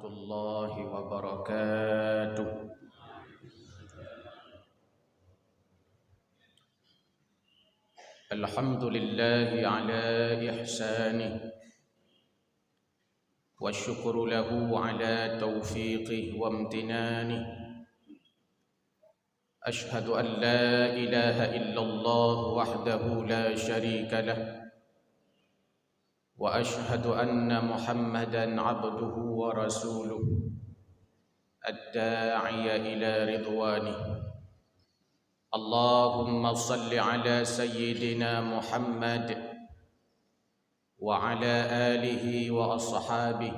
الله وبركاته. الحمد لله على إحسانه والشكر له على توفيقه وامتنانه. أشهد أن لا إله إلا الله وحده لا شريك له، وأشهد أن محمدًا عبده ورسوله الداعي إلى رضوانه. اللهم صل على سيدنا محمد وعلى آله وأصحابه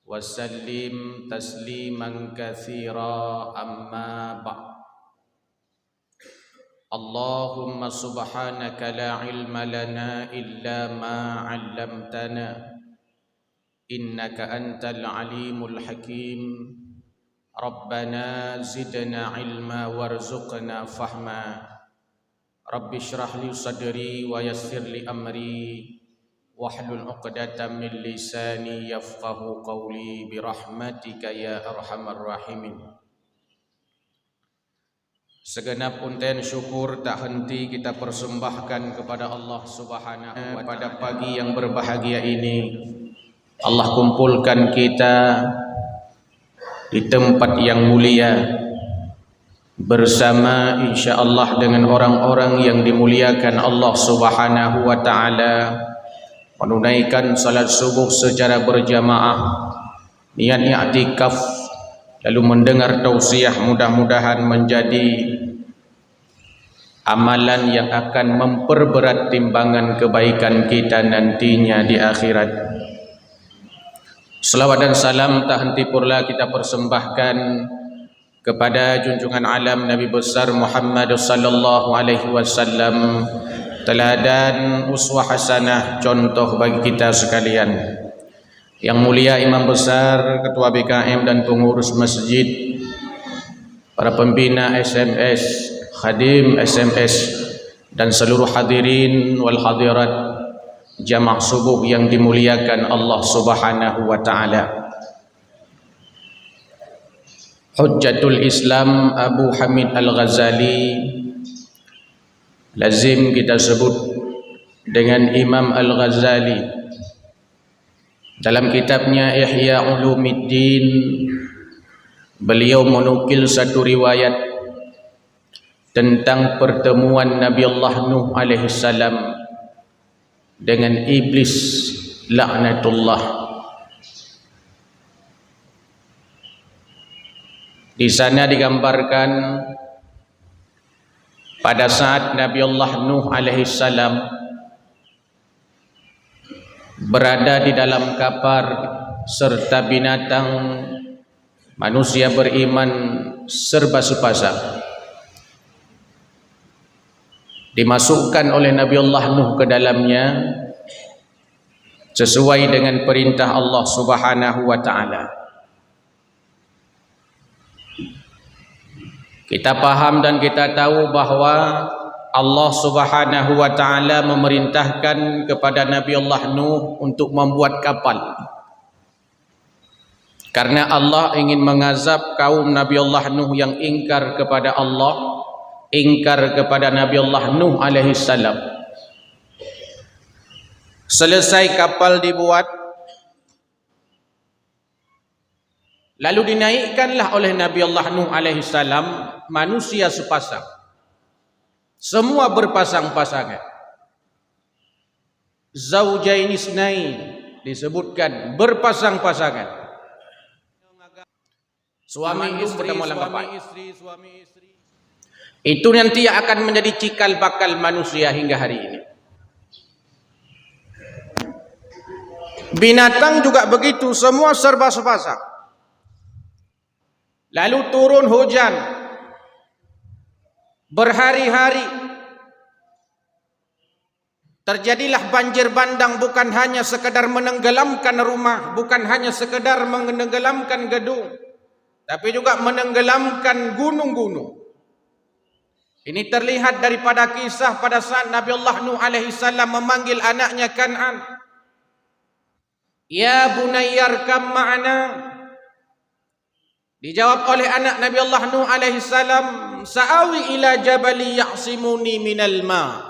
وسلم تسليما كثيرا. أما بعد، اللهم سبحانك لا علم لنا إلا ما علمتنا إنك أنت العليم الحكيم. ربنا زدنا علما وارزقنا فهما. رب اشرح لي صدري ويسر لي أمري واحلل عقدة من لساني يفقه قولي برحمتك يا أرحم الراحمين. Segenap punten syukur tak henti kita persembahkan kepada Allah Subhanahu wa Ta'ala. Pada pagi yang berbahagia ini, Allah kumpulkan kita di tempat yang mulia bersama insya-Allah dengan orang-orang yang dimuliakan Allah Subhanahu wa Ta'ala, menunaikan salat subuh secara berjamaah, niat i'tikaf, lalu mendengar tausiah, mudah-mudahan menjadi amalan yang akan memperberat timbangan kebaikan kita nantinya di akhirat. Selawat dan salam tak henti pula kita persembahkan kepada junjungan alam Nabi besar Muhammad sallallahu alaihi wasallam, teladan uswah hasanah, contoh bagi kita sekalian. Yang mulia Imam Besar, Ketua BKM dan pengurus masjid, para pembina SMS, khadim SMS, dan seluruh hadirin wal hadirat jamaah subuh yang dimuliakan Allah Subhanahu wa Ta'ala. Hujjatul Islam Abu Hamid Al-Ghazali lazim kita sebut dengan Imam Al-Ghazali. Dalam kitabnya Ihya Ulumuddin, beliau menukil satu riwayat tentang pertemuan Nabi Allah Nuh alaihi salam dengan iblis laknatullah. Di sana digambarkan pada saat Nabi Allah Nuh alaihi salam berada di dalam kapal serta binatang, manusia beriman serba sepasang, dimasukkan oleh Nabi Allah Nuh ke dalamnya sesuai dengan perintah Allah Subhanahu wa Ta'ala. Kita paham dan kita tahu bahwa Allah Subhanahu wa Ta'ala memerintahkan kepada Nabi Allah Nuh untuk membuat kapal, karena Allah ingin mengazab kaum Nabi Allah Nuh yang ingkar kepada Allah, ingkar kepada Nabi Allah Nuh alaihi salam. Selesai kapal dibuat, lalu dinaikkanlah oleh Nabi Allah Nuh alaihi salam manusia sepasang, semua berpasang-pasangan. Zaujaini isnain disebutkan berpasang-pasangan. Suami istri, suami istri. Itu nanti akan menjadi cikal bakal manusia hingga hari ini. Binatang juga begitu, semua serba sepasang. Lalu turun hujan berhari-hari, terjadilah banjir bandang, bukan hanya sekedar menenggelamkan rumah, bukan hanya sekedar menenggelamkan gedung, tapi juga menenggelamkan gunung-gunung. Ini terlihat daripada kisah pada saat Nabi Allah Nuh alaihi salam memanggil anaknya Kan'an, "Ya bunayyarkam ma'ana." Dijawab oleh anak Nabi Allah Nuh alaihi salam, "Sa'awi ila jabali ya'simuni minal ma."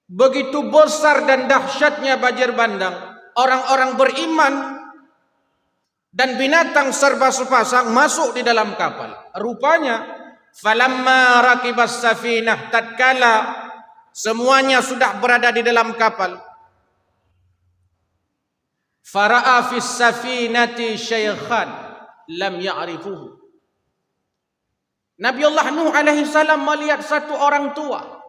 Begitu besar dan dahsyatnya banjir bandang, orang-orang beriman dan binatang serba sepasang masuk di dalam kapal. Rupanya, falamma rakibas safinah, tatkala semuanya sudah berada di dalam kapal, fara'a fis safinati syaykhan lam ya'rifuhu. Nabi Allah Nuh alaihi salam melihat satu orang tua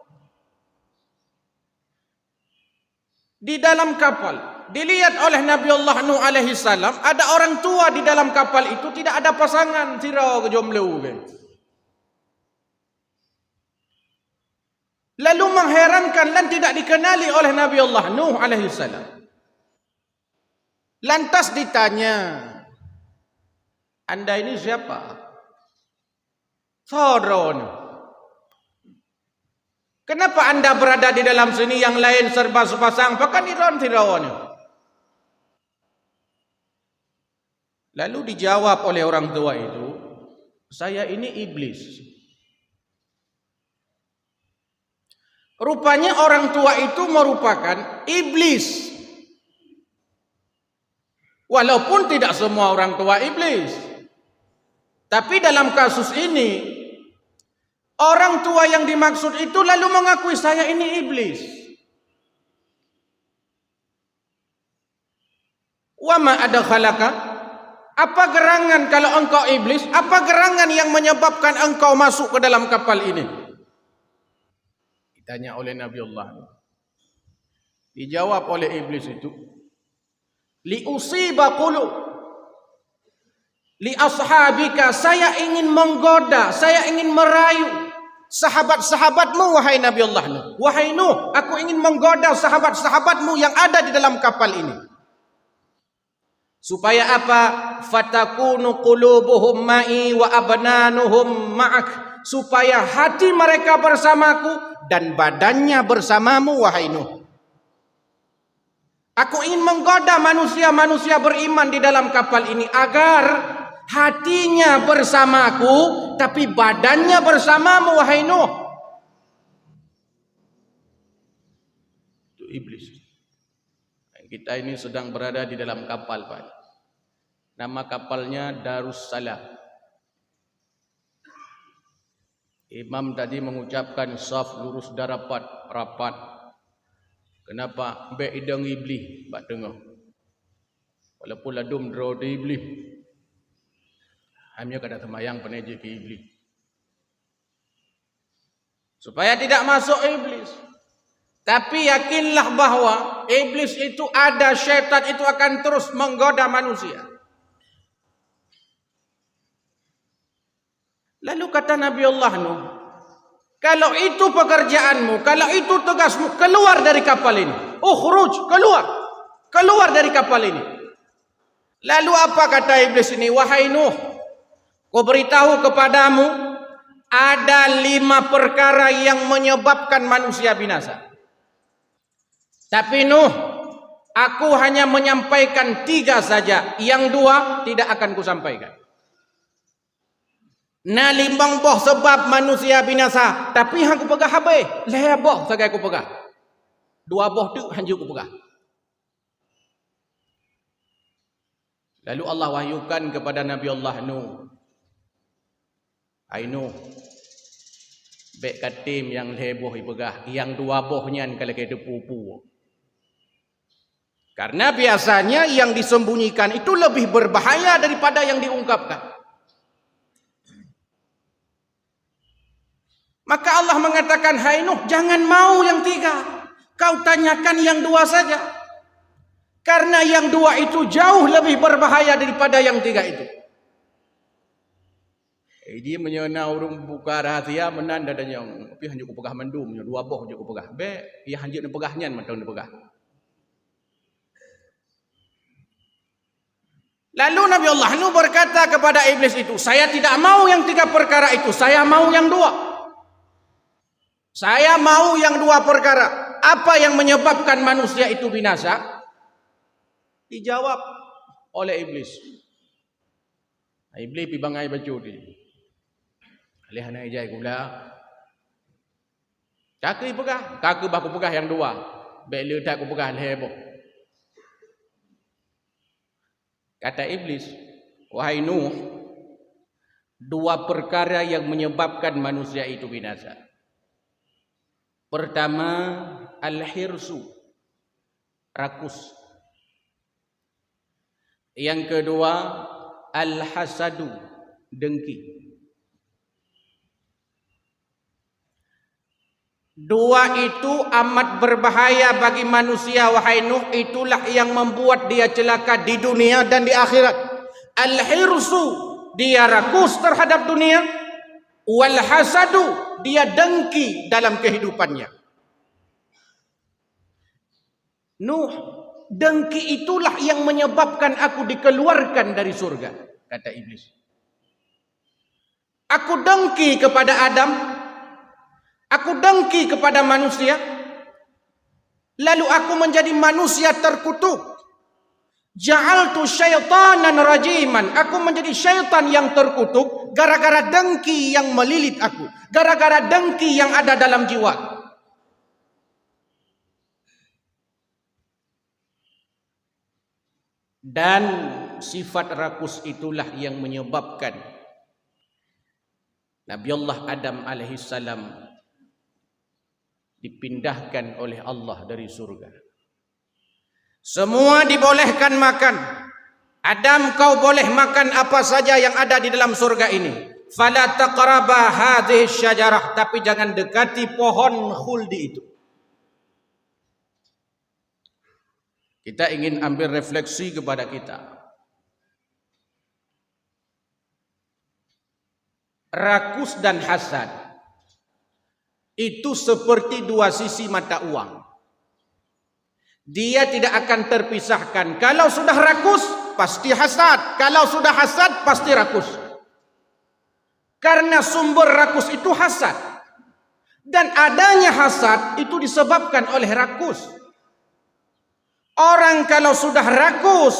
di dalam kapal. Dilihat oleh Nabi Allah Nuh alaihi salam, ada orang tua di dalam kapal itu, tidak ada pasangan, tirau ke jomblo. Lalu mengherankan dan tidak dikenali oleh Nabi Allah Nuh alaihi salam. Lantas ditanya, "Anda ini siapa?" "Saudara, kenapa Anda berada di dalam sini, yang lain serba sepasang, pakan tiron-tiron?" Lalu dijawab oleh orang tua itu, "Saya ini iblis." Rupanya orang tua itu merupakan iblis. Walaupun tidak semua orang tua iblis. Tapi dalam kasus ini, orang tua yang dimaksud itu lalu mengakui, "Saya ini iblis." "Wa ma adkhalaka?" Apa gerangan kalau engkau iblis? Apa gerangan yang menyebabkan engkau masuk ke dalam kapal ini? Ditanya oleh Nabi Allah. Dijawab oleh iblis itu, "Li usiba qulub li ashabika." Saya ingin menggoda, saya ingin merayu sahabat-sahabatmu, wahai Nabi Allah Nuh. Wahai Nuh, aku ingin menggoda sahabat-sahabatmu yang ada di dalam kapal ini. Supaya apa? Fatakunu qulubuhum ma'i wa abnanuhum ma'ak. Supaya hati mereka bersamaku dan badannya bersamamu, wahai Nuh. Aku ingin menggoda manusia-manusia beriman di dalam kapal ini agar hatinya bersamaku tapi badannya bersamamu, wahai Nuh. Itu iblis. Kita ini sedang berada di dalam kapal, Pak. Nama kapalnya Darussalam. Imam tadi mengucapkan saf lurus dan rapat. Kenapa? Be idang iblis, Pak tengah. Walaupun ladum drode iblis. Hanya kada temayang peneje ke iblis. Supaya tidak masuk iblis. Tapi yakinlah bahwa iblis itu ada, syaitan itu akan terus menggoda manusia. Lalu kata Nabi Allah Nuh, kalau itu pekerjaanmu, kalau itu tugasmu, keluar dari kapal ini. Ukhruj, keluar dari kapal ini. Lalu apa kata iblis ini? Wahai Nuh, ku beritahu kepadamu, ada 5 perkara yang menyebabkan manusia binasa. Tapi Nuh, aku hanya menyampaikan 3 saja. Yang 2 tidak akan kusampaikan. Nah, 5 boh sebab manusia binasa. Tapi yang ku pegah habis. Leh boh sagai ku pegah. 2 boh tu hanya ku pegah. Lalu Allah wahyukan kepada Nabi Allah Nuh. Hai Nuh, bek katim yang leh boh ipegah. Yang 2 bohnya kalau ke depu-pu. Karena biasanya yang disembunyikan itu lebih berbahaya daripada yang diungkapkan. Maka Allah mengatakan, hai Nuh, jangan mau yang 3. Kau tanyakan yang 2 saja. Karena yang 2 itu jauh lebih berbahaya daripada yang 3 itu. Dia menyena urung buka rahasia menanda dan yang tapi hanya ku pegah mendum, 2 boh hanya ku pegah. Be, ia hanya pegahnya macam pegah. Lalu Nabi Allah Nuh berkata kepada iblis itu, saya tidak mau yang 3 perkara itu, saya mau yang 2. Saya mau yang 2 perkara. Apa yang menyebabkan manusia itu binasa? Dijawab oleh iblis. Iblis pi bangai baju dia. Alih hanai jai gula. Kaki pegah, kaki baku pegah yang dua. Bela tak ku pegah lebo. Kata iblis, wahai Nuh, dua perkara yang menyebabkan manusia itu binasa. Pertama, al-hirsu, rakus. Yang kedua, al-hasadu, dengki. Dua itu amat berbahaya bagi manusia, wahai Nuh. Itulah yang membuat dia celaka di dunia dan di akhirat. Al-hirsu, dia rakus terhadap dunia. Wal hasadu, dia dengki dalam kehidupannya. Nuh, dengki itulah yang menyebabkan aku dikeluarkan dari surga, kata iblis. Aku dengki kepada Adam, aku dengki kepada manusia, lalu aku menjadi manusia terkutuk. Ja'altu syaitanan rajiman, aku menjadi syaitan yang terkutuk gara-gara dengki yang melilit aku, gara-gara dengki yang ada dalam jiwa. Dan sifat rakus itulah yang menyebabkan Nabi Allah Adam alaihissalam dipindahkan oleh Allah dari surga. Semua dibolehkan makan. Adam, kau boleh makan apa saja yang ada di dalam surga ini. Fala taqraba hadhihi syajarah, tapi jangan dekati pohon khuldi itu. Kita ingin ambil refleksi kepada kita. Rakus dan hasad itu seperti dua sisi mata uang. Dia tidak akan terpisahkan. Kalau sudah rakus, pasti hasad. Kalau sudah hasad, pasti rakus. Karena sumber rakus itu hasad. Dan adanya hasad itu disebabkan oleh rakus. Orang kalau sudah rakus,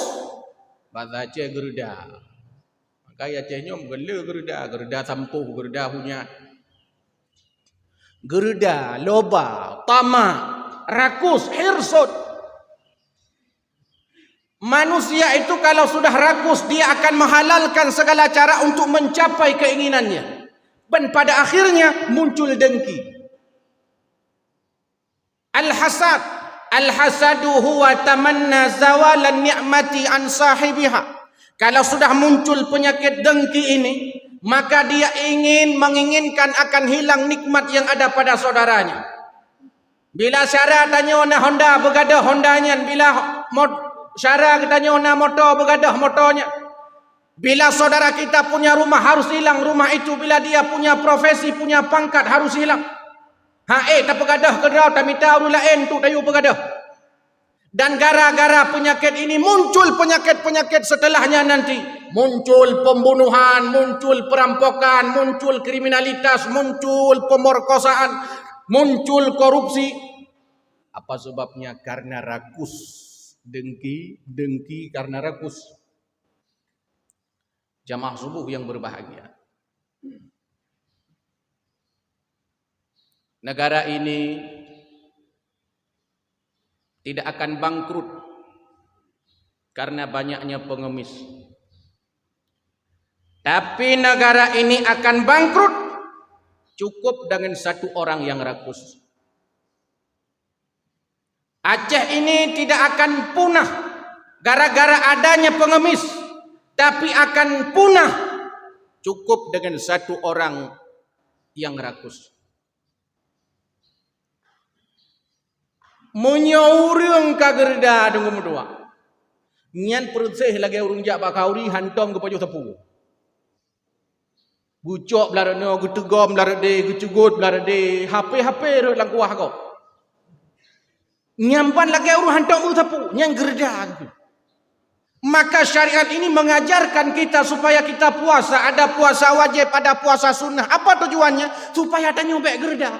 baca gerda. Makanya cenyom gela gerda, gerda sampuh, gerda punya. Gerda, loba, tamak, rakus, hirsut. Manusia itu kalau sudah rakus, dia akan menghalalkan segala cara untuk mencapai keinginannya. Dan pada akhirnya muncul dengki. Al-hasad. Al-hasadu huwa tamanna zawalan ni'mati an sahibiha. Kalau sudah muncul penyakit dengki ini, maka dia menginginkan akan hilang nikmat yang ada pada saudaranya. Bila Syara tanya ona Honda, begadah Hondanya. Bila Syara tanya ona motor, begadah motornya. Bila saudara kita punya rumah, harus hilang rumah itu. Bila dia punya profesi, punya pangkat, harus hilang. Tak pegadah kedrau, tak minta orang lain tu tayu pegadah. Dan gara-gara penyakit ini muncul penyakit-penyakit setelahnya nanti. Muncul pembunuhan, muncul perampokan, muncul kriminalitas, muncul pemerkosaan, muncul korupsi. Apa sebabnya? Karena rakus. Dengki karena rakus. Jamaah subuh yang berbahagia. Negara ini tidak akan bangkrut karena banyaknya pengemis. Tapi negara ini akan bangkrut cukup dengan satu orang yang rakus. Aceh ini tidak akan punah gara-gara adanya pengemis, tapi akan punah cukup dengan satu orang yang rakus. Menyaurung kagerda dengan dua. Nyan perut seh lagi urung jak bakauri hantom ke pojok tepu. Gucok belarak no, gutegom belarak de, gucugut belarak de, HP rot lang kuah kau. Nyampan lagi urung hantom ke tepu, nyan gerda gitu. Maka syariat ini mengajarkan kita supaya kita puasa. Ada puasa wajib, ada puasa sunnah. Apa tujuannya? Supaya tak nyobek gerda.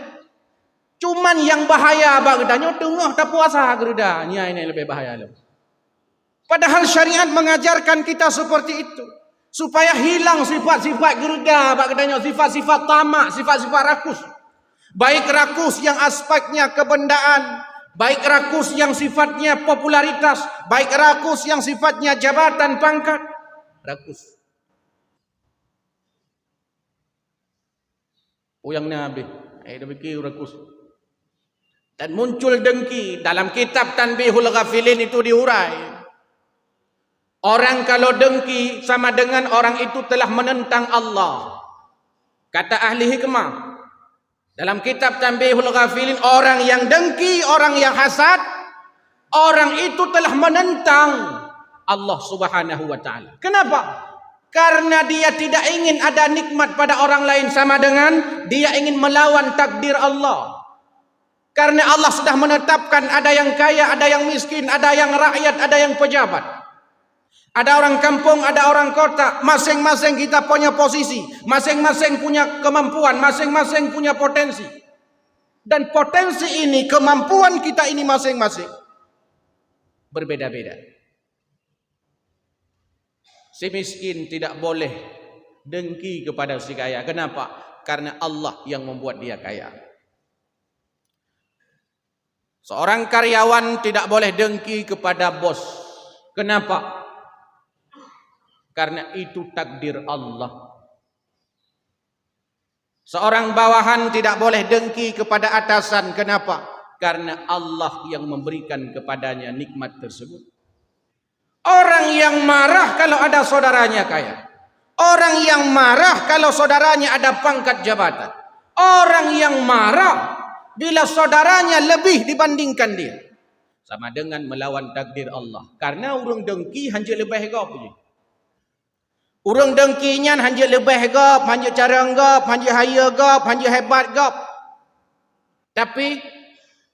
Cuman yang bahaya bagdanya tengah tak puasa gerda. Ini lebih bahaya. Padahal syariat mengajarkan kita seperti itu. Supaya hilang sifat-sifat gerda, bak katanya sifat-sifat tamak, sifat-sifat rakus. Baik rakus yang aspeknya kebendaan, baik rakus yang sifatnya popularitas, baik rakus yang sifatnya jabatan pangkat. Rakus. Yang Nabi, demikian rakus. Dan muncul dengki dalam kitab Tanbihul Ghafilin itu diurai. Orang kalau dengki sama dengan orang itu telah menentang Allah. Kata ahli hikmah dalam kitab Tanbihul Ghafilin, orang yang dengki, orang yang hasad, orang itu telah menentang Allah Subhanahu wa taala. Kenapa? Karena dia tidak ingin ada nikmat pada orang lain, sama dengan dia ingin melawan takdir Allah. Karena Allah sudah menetapkan ada yang kaya, ada yang miskin, ada yang rakyat, ada yang pejabat. Ada orang kampung, ada orang kota. Masing-masing kita punya posisi, masing-masing punya kemampuan, masing-masing punya potensi. Dan potensi ini, kemampuan kita ini masing-masing berbeda-beda. Si miskin tidak boleh dengki kepada si kaya. Kenapa? Karena Allah yang membuat dia kaya. Seorang karyawan tidak boleh dengki kepada bos. Kenapa? Karena itu takdir Allah. Seorang bawahan tidak boleh dengki kepada atasan. Kenapa? Karena Allah yang memberikan kepadanya nikmat tersebut. Orang yang marah kalau ada saudaranya kaya. Orang yang marah kalau saudaranya ada pangkat jabatan. Orang yang marah bila saudaranya lebih dibandingkan dia. Sama dengan melawan takdir Allah. Karena orang dengki hanya lebih gap je. Orang dengkinya hanya lebih gap, hanya cara gap, hanya haya gap, hanya hebat gap. Tapi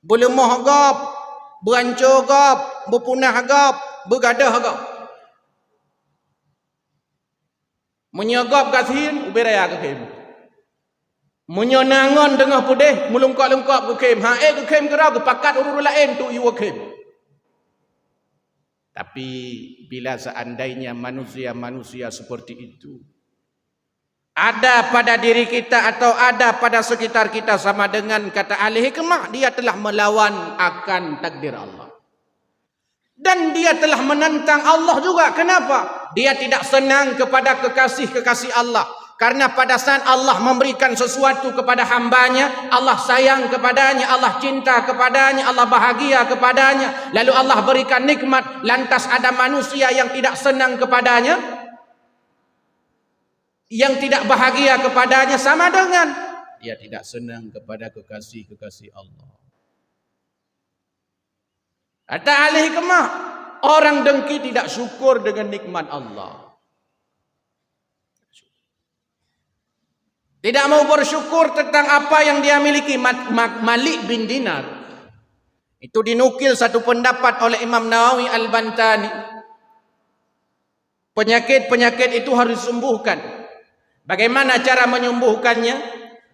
berlemah gap, berancur gap, berpunah gap, bergadah gap. Menyagap kasihin, uberaya ke kem. Menyenangan tengah pudih, melengkap-lengkap ke kem. Ke kem kera ke pakat urut lain tu iwa kem. Tapi bila seandainya manusia-manusia seperti itu ada pada diri kita atau ada pada sekitar kita, sama dengan kata ahli hikmah, dia telah melawan akan takdir Allah. Dan dia telah menentang Allah juga. Kenapa? Dia tidak senang kepada kekasih-kekasih Allah. Karena pada saat Allah memberikan sesuatu kepada hambanya, Allah sayang kepadanya, Allah cinta kepadanya, Allah bahagia kepadanya. Lalu Allah berikan nikmat, lantas ada manusia yang tidak senang kepadanya, yang tidak bahagia kepadanya, sama dengan dia tidak senang kepada kekasih-kekasih Allah. Kata ahli hikmah, orang dengki tidak syukur dengan nikmat Allah. Tidak mau bersyukur tentang apa yang dia miliki. Malik bin Dinar itu dinukil satu pendapat oleh Imam Nawawi Al-Bantani. Penyakit-penyakit itu harus disembuhkan. Bagaimana cara menyembuhkannya?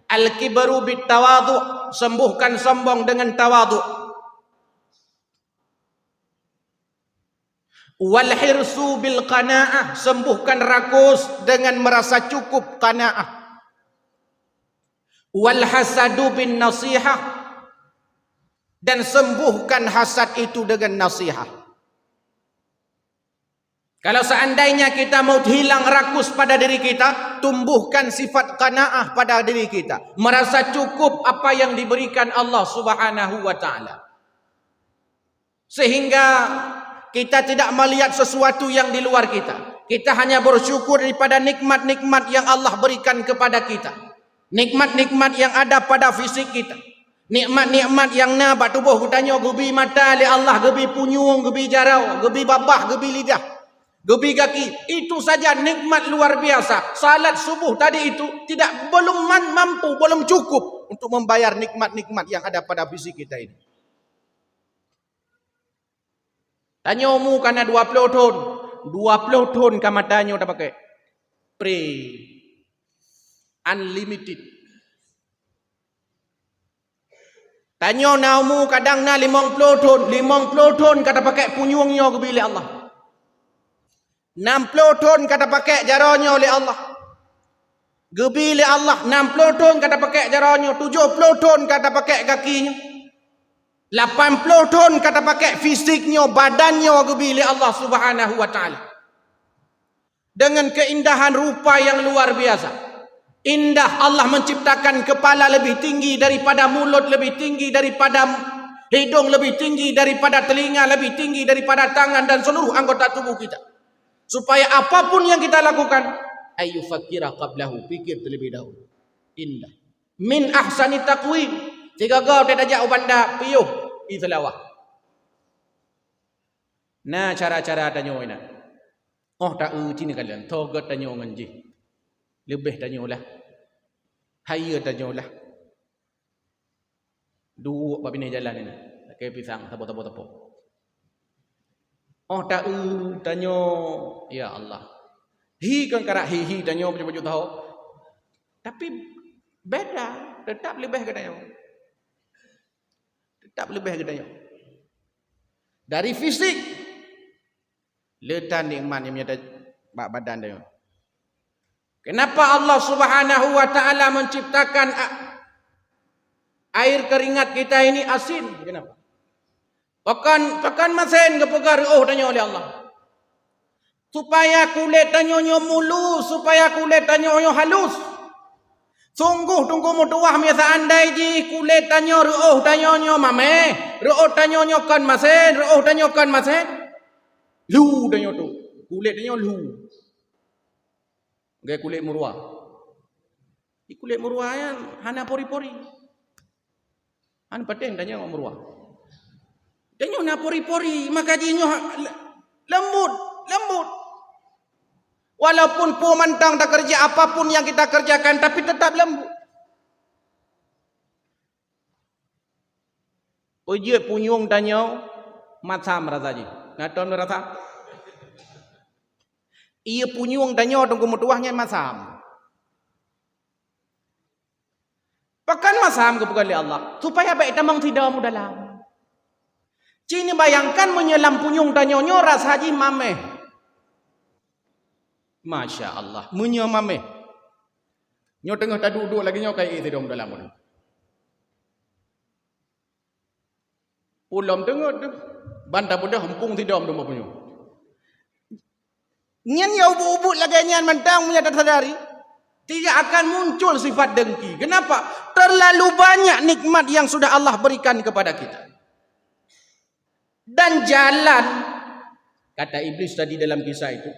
Al-kibru bit tawadhu, sembuhkan sombong dengan tawadhu. Wal hirsu bil qanaah, sembuhkan rakus dengan merasa cukup qanaah. Wal hasadu bin nasihah, dan sembuhkan hasad itu dengan nasihat. Kalau seandainya kita mau hilang rakus pada diri kita, tumbuhkan sifat qanaah pada diri kita, merasa cukup apa yang diberikan Allah Subhanahu wa taala, sehingga kita tidak melihat sesuatu yang di luar kita. Kita hanya bersyukur daripada nikmat-nikmat yang Allah berikan kepada kita. Nikmat-nikmat yang ada pada fisik kita. Nikmat-nikmat yang nabat tubuh kutanya, gebi mata oleh Allah, gebi punyung, gebi jarau, gebi babah, gebi lidah, gebi kaki. Itu saja nikmat luar biasa. Salat subuh tadi itu belum mampu, belum cukup untuk membayar nikmat-nikmat yang ada pada fisik kita ini. Tanya mu karena 20 tahun. 20 tahun kamu tanya udah pakai unlimited. Tanya namu kadang na 50 tahun kata pakai punyungnya ke bilik Allah. 60 tahun kata pakai jarannya oleh Allah. Gebi oleh Allah 60 tahun kata pakai jarannya, 70 tahun kata pakai kakinya. 80 tahun kata pakai fisiknya, badannya gebi oleh Allah Subhanahu wa taala. Dengan keindahan rupa yang luar biasa. Indah, Allah menciptakan kepala lebih tinggi daripada mulut, lebih tinggi daripada hidung, lebih tinggi daripada telinga, lebih tinggi daripada tangan dan seluruh anggota tubuh kita. Supaya apapun yang kita lakukan, ayyufakkira qablahu, pikir terlebih dahulu. Indah. Min ahsani taqwim. Jika kau tidak jauh banda piuh itlawah. Nah, cara-cara tanya ina. Oh tak cini kalian, togat tanya nganji. Lebih tanyalah. Haya tanyalah. Dua apa bini jalan ini. Kayak pisang tapo. Oh tak tanya, ya Allah. Hi kan karak hi tanya baju tahu. Tapi beda, tetap lebih ke tanya. Tetap lebih ke tanya. Dari fisik letan nikmat yang menyata badan dia. Kenapa Allah Subhanahu wa taala menciptakan air keringat kita ini asin? Kenapa? Pakan masen ke pegar tanya oleh Allah. Supaya kulit tanyonyo mulus, supaya kulit tanyonyo halus. Sungguh tunggu mutuah biasa andai ji kulit tanyo tanyonyo mame, tanyonyo kan masen, tanyo kan masen. Lu tanyo tu, kulit tanyo lu. Gaya kulit murwa. Di kulit murwa yang hana pori-pori. Han paten tanyo murwa. Tanyo na pori-pori, maka jinyo lembut. Walaupun pemantang tak kerja apapun yang kita kerjakan, tapi tetap lembut. Ujie punyung tanyo macam rasa ji. Naton rasa. Ia punyung tanyo tunggu mutuahnya macam. Pakan macam kepada Allah supaya baik tamang tidak mu dalam. Cini bayangkan menyelam punyung tanyonyo rasa ji mameh. Masya Allah, menyamame. Nyo tengah tak duduk lagi nyo kayak itu dong dalam mana. Pulam tengah tu, bantah bunda hempung tidak dong punya. Nyan ya ubut lagi nyan mentang punya tersadari, tidak akan muncul sifat dengki. Kenapa? Terlalu banyak nikmat yang sudah Allah berikan kepada kita. Dan jalan, kata iblis tadi dalam kisah itu.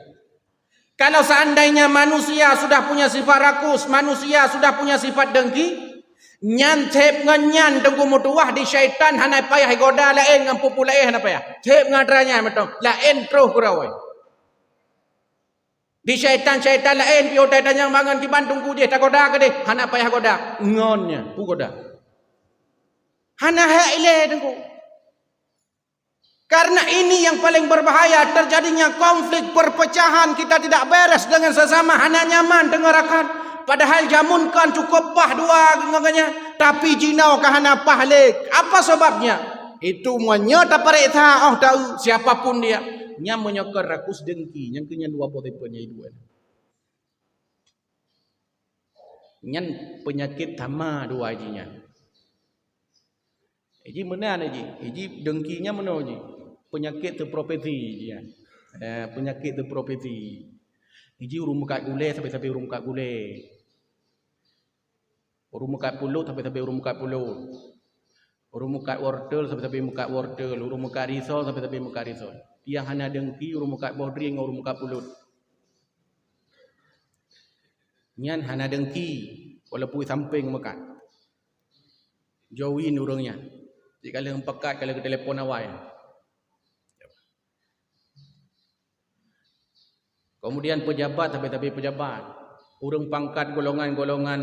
Kalau seandainya manusia sudah punya sifat rakus, manusia sudah punya sifat dengki, nyan cep nganyan tengku mutuah di syaitan hanai payah goda lain ngan pupu lain hanai payah. Cep ngadranya metong lain terus kurawai. Di syaitan lain pio tanya mangan ki Bandung ku dia tak goda ke deh, hanai payah goda. Ngonnya pu goda. Hana haile tengku. Karena ini yang paling berbahaya, terjadinya konflik, perpecahan, kita tidak beres dengan sesama, hanya nyaman dengarakan. Padahal jamun kan cukup pah dua nganganya, tapi jinau kahana pahlik. Apa sebabnya? Itu menyata perintah tahu siapapun dia. Nya menyokor rakus dengki, yang kenya dua potepenya dua. Nyan penyakit hama dua ajinya. Iji mana aji? Iji dengkinya mana aji? Penyakit terprofesi dia. Penyakit terprofesi. Iji urung muka gule sampai urung muka gule. Urung muka pulut sampai urung muka pulut. Urung muka wortel sampai muka wortel. Urung muka risol sampai muka risol. Yang hanya dengki urung muka bodring urung muka pulut. Nyan hanya dengki walaupun samping makan. Jauhin urangnya. Jika leh pekat kalau ke telefon awal. Kemudian pejabat tapi pejabat. Urang pangkat golongan-golongan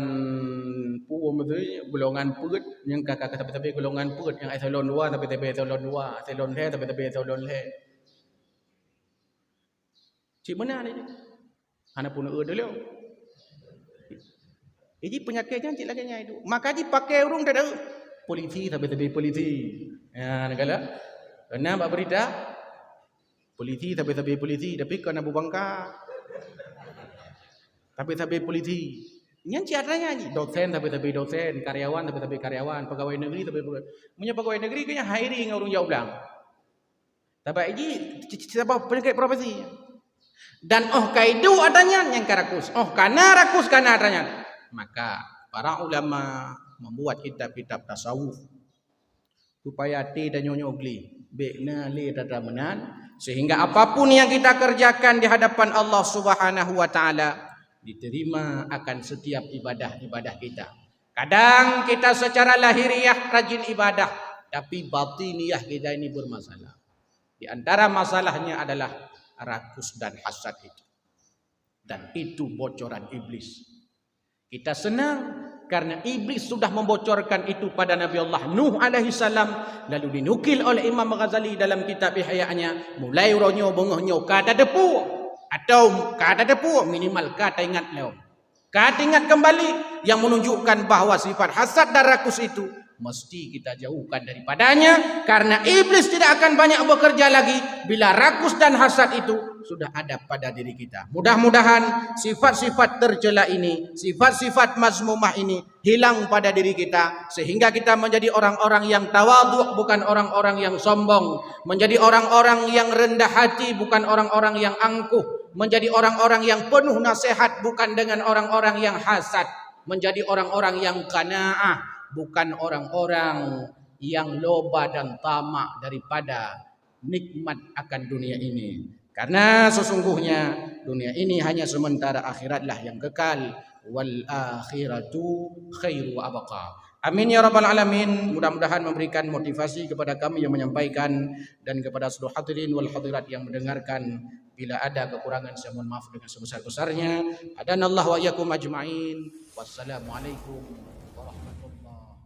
puum itu golongan put yang kakak tapi golongan put yang eselon 2 tapi eselon 2, eselon le tapi eselon le. Cik mana ni? Hana pun dulu. Ini penyakitnya cik lagi nya itu. Maka dipakai urung tak ada polisi tapi polisi. Ya negara. Kenapa berita? Polisi tapi polisi, tapi kan Abu Bangka. Tapi polisi. Yang caranya ni dosen tapi dosen, karyawan tapi karyawan, pegawai negeri tapi punya pegawai negeri kayaknya hiring orang jauh bilang. Tapi ini siapa penyakit profesi. Dan kaidu adanya yang karakus. Karena rakus karena adanya. Maka para ulama membuat kitab-kitab tasawuf supaya dan nyonya ugli bekna li tadamanan, sehingga apapun yang kita kerjakan di hadapan Allah Subhanahu wa taala diterima akan setiap ibadah-ibadah kita. Kadang kita secara lahiriah rajin ibadah, tapi batiniah kita ini bermasalah. Di antara masalahnya adalah rakus dan hasad itu. Dan itu bocoran iblis. Kita senang karena iblis sudah membocorkan itu pada Nabi Allah Nuh alaihi salam, lalu dinukil oleh Imam Ghazali dalam kitab Ihya-nya, mulai ronyo bengohnyo kada depu atau kada depu minimal kata ingat leom. Kata ingat kembali yang menunjukkan bahwa sifat hasad dan rakus itu mesti kita jauhkan daripadanya, karena iblis tidak akan banyak bekerja lagi bila rakus dan hasad itu sudah ada pada diri kita. Mudah-mudahan sifat-sifat tercela ini, sifat-sifat mazmumah ini hilang pada diri kita, sehingga kita menjadi orang-orang yang tawadhu, bukan orang-orang yang sombong, menjadi orang-orang yang rendah hati, bukan orang-orang yang angkuh, menjadi orang-orang yang penuh nasihat, bukan dengan orang-orang yang hasad, menjadi orang-orang yang qanaah, bukan orang-orang yang loba dan tamak daripada nikmat akan dunia ini. Karena sesungguhnya dunia ini hanya sementara, akhiratlah yang kekal. Wal akhiratu khairu wa abqa. Amin ya rabbal alamin. Mudah-mudahan memberikan motivasi kepada kami yang menyampaikan dan kepada seluruh hadirin wal hadirat yang mendengarkan. Bila ada kekurangan saya mohon maaf dengan sebesar-besarnya. Hadanallahu wa iyyakum ajma'in. Wassalamualaikum warahmatullahi